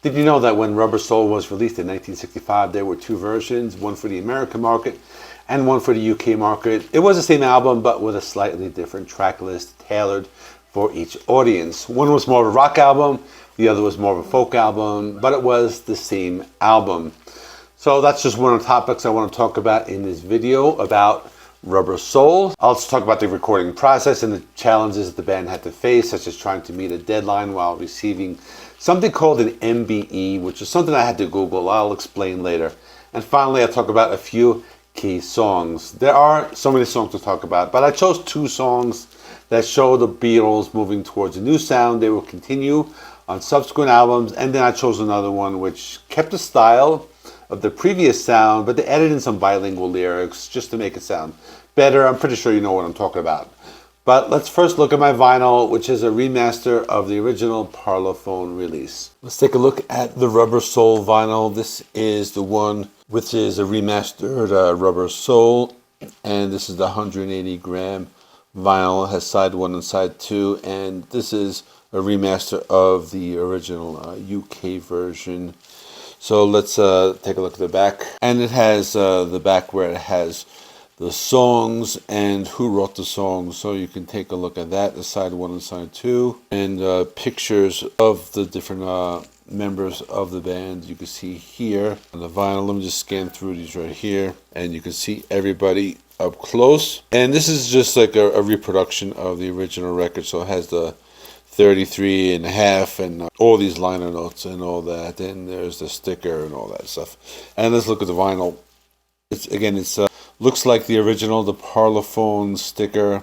Did you know that when Rubber Soul was released in 1965, there were two versions, one for the American market and one for the UK market? It was the same album, but with a slightly different track list tailored for each audience. One was more of a rock album, the other was more of a folk album, but it was the same album. So that's just one of the topics I want to talk about in this video about Rubber Soul. I'll also talk about the recording process and the challenges that the band had to face, such as trying to meet a deadline while receiving something called an MBE, which is something I had to Google. I'll explain later. And finally, I'll talk about a few key songs. There are so many songs to talk about, but I chose two songs that show the Beatles moving towards a new sound. They will continue on subsequent albums, and then I chose another one which kept the style of the previous sound, but they added in some bilingual lyrics just to make it sound better. I'm pretty sure you know what I'm talking about. But let's first look at my vinyl, which is a remaster of the original Parlophone release. Let's take a look at the Rubber Soul vinyl. This is the one which is a remastered Rubber Soul, and this is the 180 gram vinyl. It has side 1 and side 2, and this is a remaster of the original UK version. So let's take a look at the back. And it has the back where it has the songs and who wrote the songs. So you can take a look at that, the side 1 and side 2. And pictures of the different members of the band you can see here on the vinyl. Let me just scan through these right here. And you can see everybody up close. And this is just like a reproduction of the original record. So it has the 33 and a half and all these liner notes and all that, and there's the sticker and all that stuff. And let's look at the vinyl. It's looks like the original, the Parlophone sticker,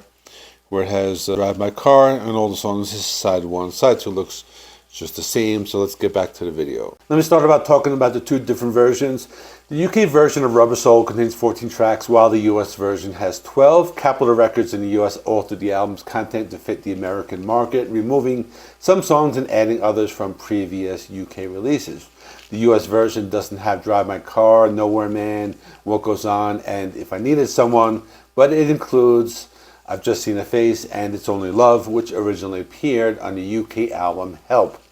where it has Drive My Car and all the songs. This is side 1. Side 2 looks just the same. So let's get back to the video. Let me start about talking about the two different versions. The UK version of Rubber Soul contains 14 tracks, while the US version has 12. Capitol Records in the US altered the album's content to fit the American market, removing some songs and adding others from previous UK releases. The US version doesn't have Drive My Car, Nowhere Man, What Goes On, and If I Needed Someone, but it includes I've Just Seen a Face and It's Only Love, which originally appeared on the UK album Help.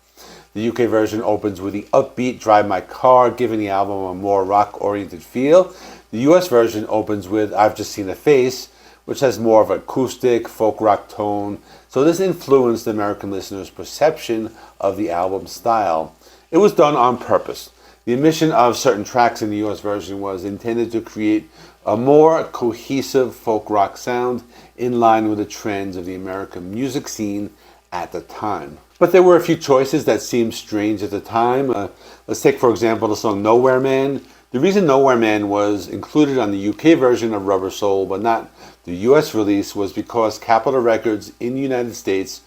The UK version opens with the upbeat Drive My Car, giving the album a more rock-oriented feel. The US version opens with I've Just Seen a Face, which has more of an acoustic, folk rock tone. So this influenced the American listeners' perception of the album's style. It was done on purpose. The omission of certain tracks in the US version was intended to create a more cohesive folk rock sound in line with the trends of the American music scene at the time. But there were a few choices that seemed strange at the time. Let's take, for example, the song Nowhere Man. The reason Nowhere Man was included on the UK version of Rubber Soul but not the US release was because Capitol Records in the United States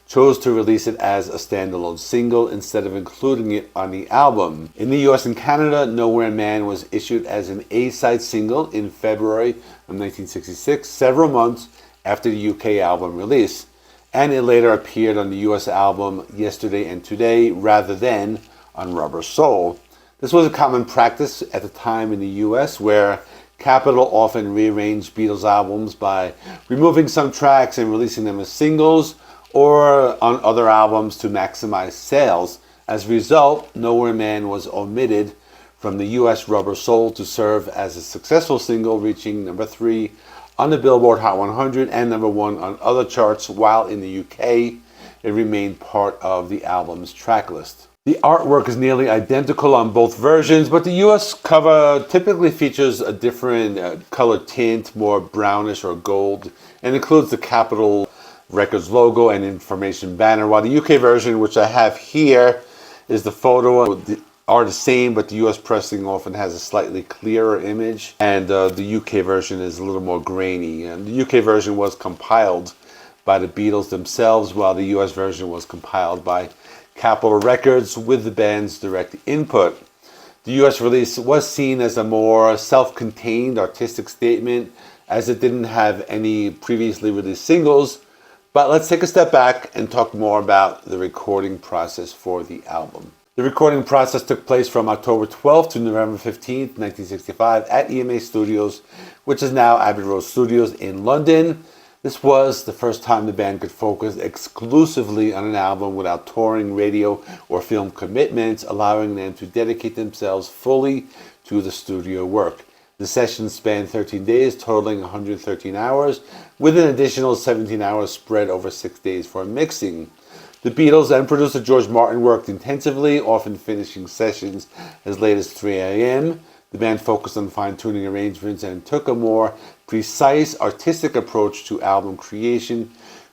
chose to release it as a standalone single instead of including it on the album. In the US and Canada, Nowhere Man was issued as an A-side single in February of 1966, several months after the UK album release. And it later appeared on the US album Yesterday and Today rather than on Rubber Soul. This was a common practice at the time in the US, where Capitol often rearranged Beatles albums by removing some tracks and releasing them as singles or on other albums to maximize sales. As a result, Nowhere Man was omitted from the US Rubber Soul to serve as a successful single, reaching number 3 on the Billboard Hot 100 and number 1 on other charts, while in the UK it remained part of the album's tracklist. The artwork is nearly identical on both versions, but the US cover typically features a different color tint, more brownish or gold, and includes the Capitol Records logo and information banner, while the UK version, which I have here, is the photo. Are the same, but the US pressing often has a slightly clearer image, and the UK version is a little more grainy. And the UK version was compiled by the Beatles themselves, while the US version was compiled by Capitol Records with the band's direct input. The US release was seen as a more self-contained artistic statement, as it didn't have any previously released singles. But let's take a step back and talk more about the recording process for the album. The recording process took place from October 12th to November 15th, 1965 at EMA Studios, which is now Abbey Road Studios in London. This was the first time the band could focus exclusively on an album without touring, radio, or film commitments, allowing them to dedicate themselves fully to the studio work. The sessions spanned 13 days, totaling 113 hours, with an additional 17 hours spread over 6 days for mixing. The Beatles and producer George Martin worked intensively, often finishing sessions as late as 3 a.m. The band focused on fine-tuning arrangements and took a more precise artistic approach to album creation,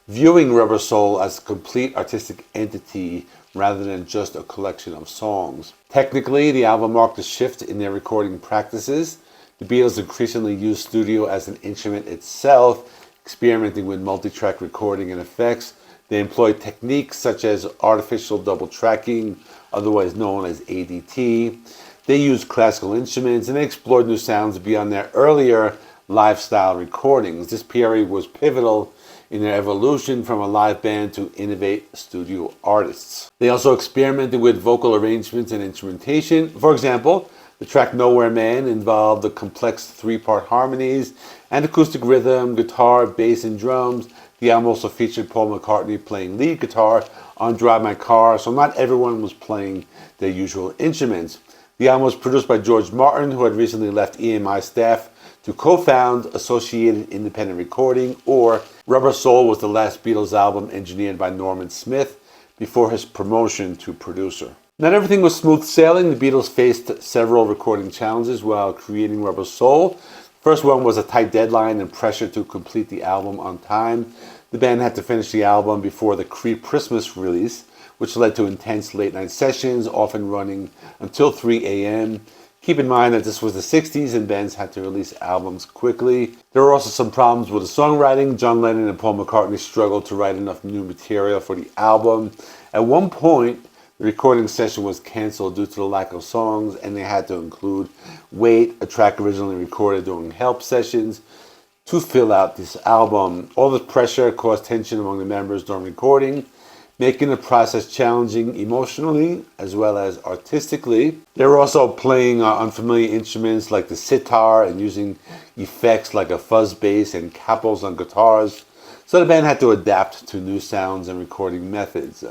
viewing Rubber Soul as a complete artistic entity rather than just a collection of songs. Technically, the album marked a shift in their recording practices. The Beatles increasingly used studio as an instrument itself, experimenting with multi-track recording and effects. They employed techniques such as artificial double tracking, otherwise known as ADT. They used classical instruments and they explored new sounds beyond their earlier live-style recordings. This period was pivotal in their evolution from a live band to innovate studio artists. They also experimented with vocal arrangements and instrumentation. For example, the track Nowhere Man involved the complex three-part harmonies and acoustic rhythm, guitar, bass, and drums. The album also featured Paul McCartney playing lead guitar on Drive My Car, so not everyone was playing their usual instruments. The album was produced by George Martin, who had recently left EMI staff to co-found Associated Independent Recording, or Rubber Soul was the last Beatles album engineered by Norman Smith before his promotion to producer. Not everything was smooth sailing. The Beatles faced several recording challenges while creating Rubber Soul. First one was a tight deadline and pressure to complete the album on time. The band had to finish the album before the Christmas release, which led to intense late-night sessions, often running until 3 a.m. Keep in mind that this was the 60s and bands had to release albums quickly. There were also some problems with the songwriting. John Lennon and Paul McCartney struggled to write enough new material for the album. At one point, the recording session was canceled due to the lack of songs, and they had to include Wait, a track originally recorded during help sessions, to fill out this album. All this pressure caused tension among the members during recording, making the process challenging emotionally as well as artistically. They were also playing unfamiliar instruments like the sitar and using effects like a fuzz bass and capos on guitars. So the band had to adapt to new sounds and recording methods.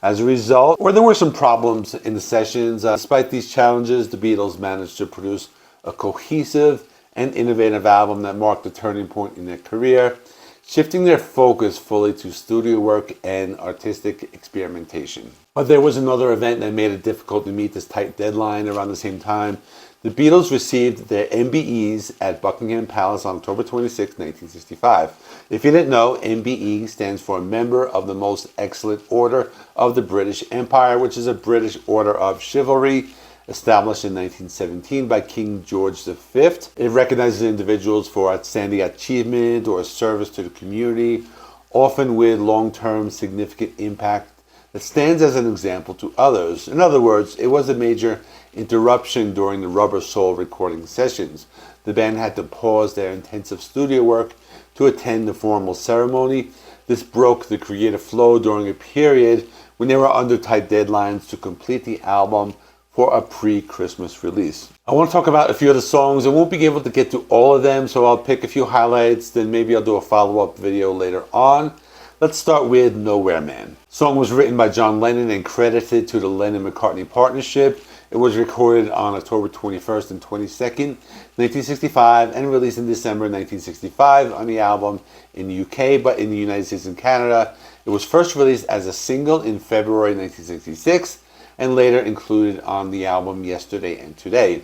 As a result, there were some problems in the sessions. Despite these challenges, the Beatles managed to produce a cohesive and innovative album that marked a turning point in their career, shifting their focus fully to studio work and artistic experimentation. But there was another event that made it difficult to meet this tight deadline around the same time. The Beatles received their MBEs at Buckingham Palace on October 26, 1965. If you didn't know, MBE stands for Member of the Most Excellent Order of the British Empire, which is a British order of chivalry established in 1917 by King George V. It recognizes individuals for outstanding achievement or service to the community, often with long-term significant impact that stands as an example to others. In other words, it was a major interruption during the Rubber Soul recording sessions. The band had to pause their intensive studio work to attend the formal ceremony. This broke the creative flow during a period when they were under tight deadlines to complete the album for a pre-Christmas release. I want to talk about a few of the songs. I won't be able to get to all of them, so I'll pick a few highlights, then maybe I'll do a follow-up video later on. Let's start with Nowhere Man. The song was written by John Lennon and credited to the Lennon-McCartney partnership. It was recorded on October 21st and 22nd, 1965, and released in December 1965 on the album in the UK, but in the United States and Canada, it was first released as a single in February 1966, and later included on the album Yesterday and Today. The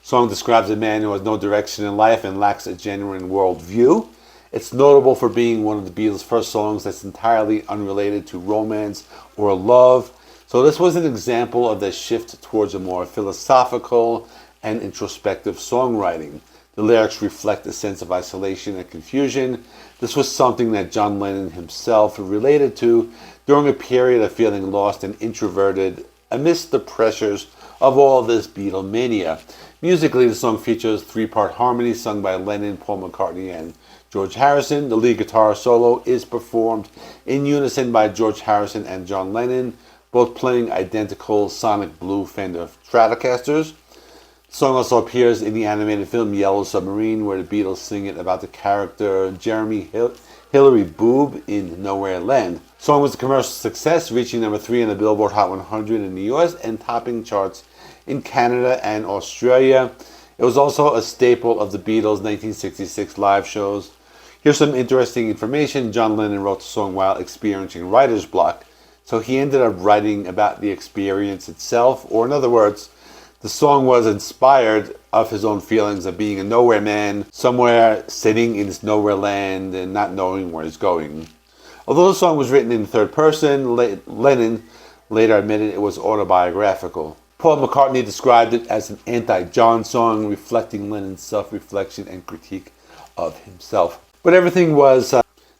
song describes a man who has no direction in life and lacks a genuine worldview. It's notable for being one of the Beatles' first songs that's entirely unrelated to romance or love. So this was an example of their shift towards a more philosophical and introspective songwriting. The lyrics reflect a sense of isolation and confusion. This was something that John Lennon himself related to during a period of feeling lost and introverted amidst the pressures of all this Beatlemania. Musically, the song features three-part harmony sung by Lennon, Paul McCartney, and George Harrison. The lead guitar solo is performed in unison by George Harrison and John Lennon, both playing identical sonic blue Fender Stratocasters. The song also appears in the animated film Yellow Submarine, where the Beatles sing it about the character Jeremy Hillary Boob in Nowhere Land. The song was a commercial success, reaching number 3 on the Billboard Hot 100 in the US and topping charts in Canada and Australia. It was also a staple of the Beatles' 1966 live shows. Here's some interesting information. John Lennon wrote the song while experiencing writer's block, so he ended up writing about the experience itself, or in other words, the song was inspired of his own feelings of being a nowhere man, somewhere sitting in this nowhere land and not knowing where he's going. Although the song was written in third person, Lennon later admitted it was autobiographical. Paul McCartney described it as an anti-John song, reflecting Lennon's self-reflection and critique of himself. But everything was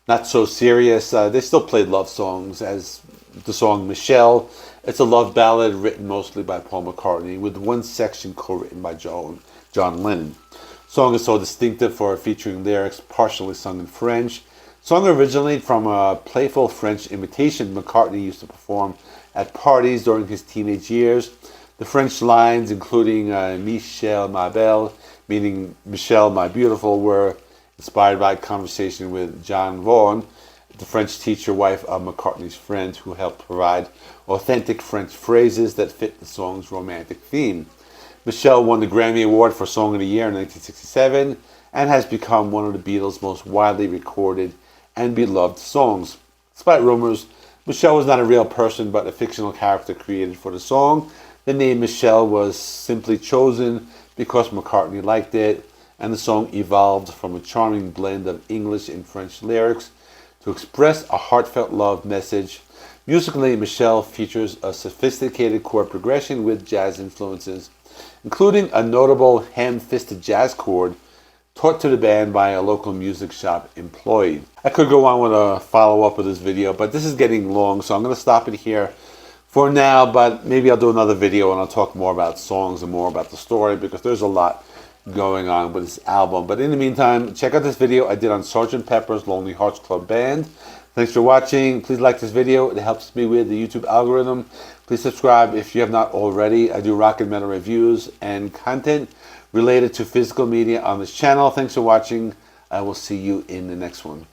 not so serious. They still played love songs, as the song Michelle. It's a love ballad written mostly by Paul McCartney, with one section co-written by John Lennon. The song is so distinctive for featuring lyrics partially sung in French. The song originated from a playful French imitation McCartney used to perform at parties during his teenage years. The French lines, including Michelle ma belle, meaning Michelle my beautiful, were inspired by a conversation with Jeanne Vaughan, the French teacher wife of McCartney's friend, who helped provide authentic French phrases that fit the song's romantic theme. Michelle won the Grammy Award for Song of the Year in 1967 and has become one of the Beatles' most widely recorded and beloved songs. Despite rumors, Michelle was not a real person but a fictional character created for the song. The name Michelle was simply chosen because McCartney liked it, and the song evolved from a charming blend of English and French lyrics to express a heartfelt love message. Musically, Michelle features a sophisticated chord progression with jazz influences, including a notable ham-fisted jazz chord taught to the band by a local music shop employee. I could go on with a follow-up of this video, but this is getting long, so I'm going to stop it here for now, but maybe I'll do another video and I'll talk more about songs and more about the story, because there's a lot going on with this album. But in the meantime, check out this video I did on Sgt. Pepper's Lonely Hearts Club Band. Thanks for watching. Please like this video. It helps me with the YouTube algorithm. Please subscribe if you have not already. I do rock and metal reviews and content related to physical media on this channel. Thanks for watching. I will see you in the next one.